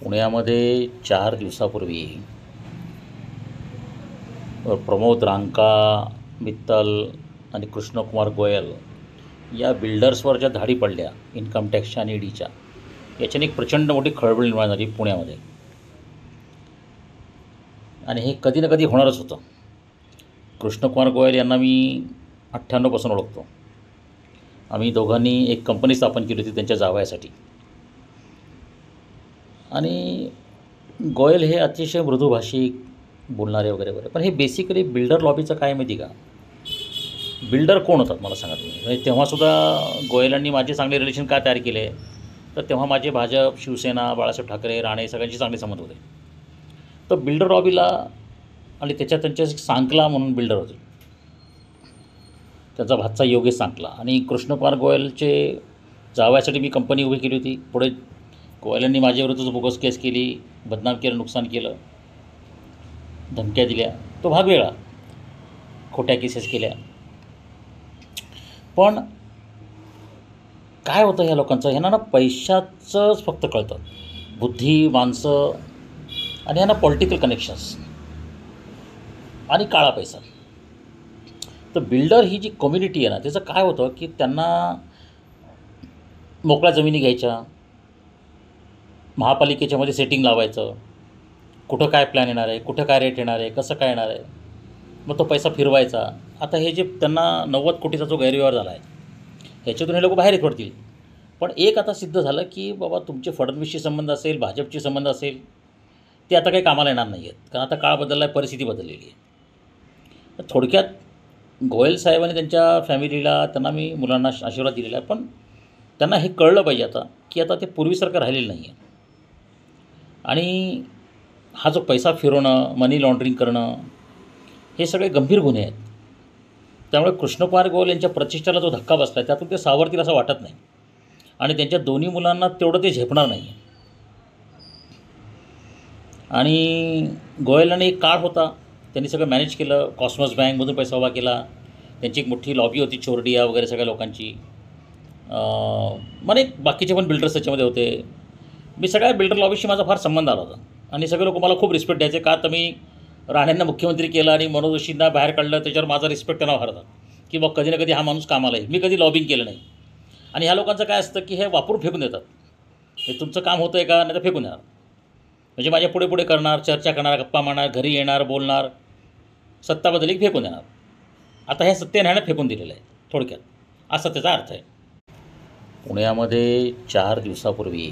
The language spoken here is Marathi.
पुण्यामध्ये 4 दिवसापूर्वी प्रमोद रांका, मित्तल आणि कृष्णकुमार गोयल या बिल्डर्सवर ज्या धाडी पडल्या इन्कम टॅक्सच्या आणि ईडीच्या, याच्याने एक प्रचंड मोठी खळबळ निर्माण झाली पुण्यामध्ये. आणि हे कधी ना कधी होणारच होतं. कृष्णकुमार गोयल यांना मी 98 पासून ओळखतो. आम्ही दोघांनी एक कंपनी स्थापन केली होती त्यांच्या जावयासाठी. आणि गोयल हे अतिशय मृदुभाषिक, बोलणारे वगैरे वगैरे. पण हे बेसिकली बिल्डर लॉबीचं काय माहिती का? बिल्डर कोण होतात मला सांगा तुम्ही. म्हणजे तेव्हासुद्धा गोयलांनी माझे चांगले रिलेशन का तयार केले, तर तेव्हा माझे भाजप, शिवसेना, बाळासाहेब ठाकरे, राणे सगळ्यांचे चांगले संबंध होते. तर बिल्डर लॉबीला आणि त्यांच्या सांकला म्हणून बिल्डर होते, त्यांचा भाचा योगेश सांकला. आणि कृष्णकुमार गोयलचे जावयासाठी मी कंपनी उभी केली होती. पुढे गोयलांनी माझ्याविरुद्धच बोगस केस केली, बदनाम केलं, नुकसान केलं, धमक्या दिल्या, तो भाग वेगळा, खोट्या केसेस केल्या. पण काय होतं ह्या लोकांचं, ह्यांना ना पैशाचंच फक्त कळतं, बुद्धी, माणसं आणि ह्यांना पॉलिटिकल कनेक्शन्स आणि काळा पैसा. तर बिल्डर ही जी कम्युनिटी आहे ना, त्याचं काय होतं की त्यांना मोकळ्या जमिनी घ्यायच्या, महापालिकेच्यामध्ये सेटिंग लावायचं, कुठं काय प्लॅन येणार आहे, कुठं काय रेट येणार आहे, कसं काय येणार आहे, मग तो पैसा फिरवायचा. आता हे जे त्यांना 90 कोटीचा जो गैरव्यवहार झाला आहे, ह्याच्यातून हे लोक बाहेर पडतील. पण एक आता सिद्ध झालं की बाबा तुमचे फडणवीसशी संबंध असेल, भाजपची संबंध असेल, ते आता काही कामाला येणार नाही आहेत, कारण आता काळ बदलला आहे, परिस्थिती बदललेली आहे. तर थोडक्यात गोयल साहेबांनी त्यांच्या फॅमिलीला, त्यांना मी मुलांना आशीर्वाद दिलेला आहे. पण त्यांना हे कळलं पाहिजे आता की आता ते पूर्वीसारखं राहिलेलं नाही आहे. आणि हा जो पैसा फिरवणं, मनी लॉन्ड्रिंग करणं, हे सगळे गंभीर गुन्हे आहेत. त्यामुळे कृष्णकुमार गोयल यांच्या प्रतिष्ठेला जो धक्का बसला आहे, त्यातून ते सावरतील असं वाटत नाही. आणि त्यांच्या दोन्ही मुलांना तेवढं ते झेपणार नाही. आणि गोयलांनी एक काळ होता, त्यांनी सगळं मॅनेज केलं, कॉस्मॉस बँकमधून पैसा उभा केला, त्यांची एक मोठी लॉबी होती, चोरडिया वगैरे सगळ्या लोकांची, म्हणजे बाकीचे पण बिल्डर्स त्याच्यामध्ये होते. मी सगळ्या बिल्डर लॉबीशी माझा फार संबंध आला होता. आणि सगळे लोक मला खूप रिस्पेक्ट द्यायचे, का तर मी राणेंना मुख्यमंत्री केलं आणि मनोज जोशींना बाहेर काढलं, त्याच्यावर माझा रिस्पेक्ट त्यांना फार होता की बा कधी ना कधी हा माणूस कामाला येईल. मी कधी लॉबिंग केलं नाही. आणि ह्या लोकांचं काय असतं की हे वापरून फेकून देतात, हे तुमचं काम होतं आहे का, नाही तर फेकून येणार. म्हणजे माझ्या पुढे पुढे करणार, चर्चा करणार, गप्पा मारणार, घरी येणार, बोलणार, सत्ता बदलली की फेकून येणार. आता हे सत्यान्यायाने फेकून दिलेलं आहे थोडक्यात, असा त्याचा अर्थ आहे. पुण्यामध्ये 4 दिवसापूर्वी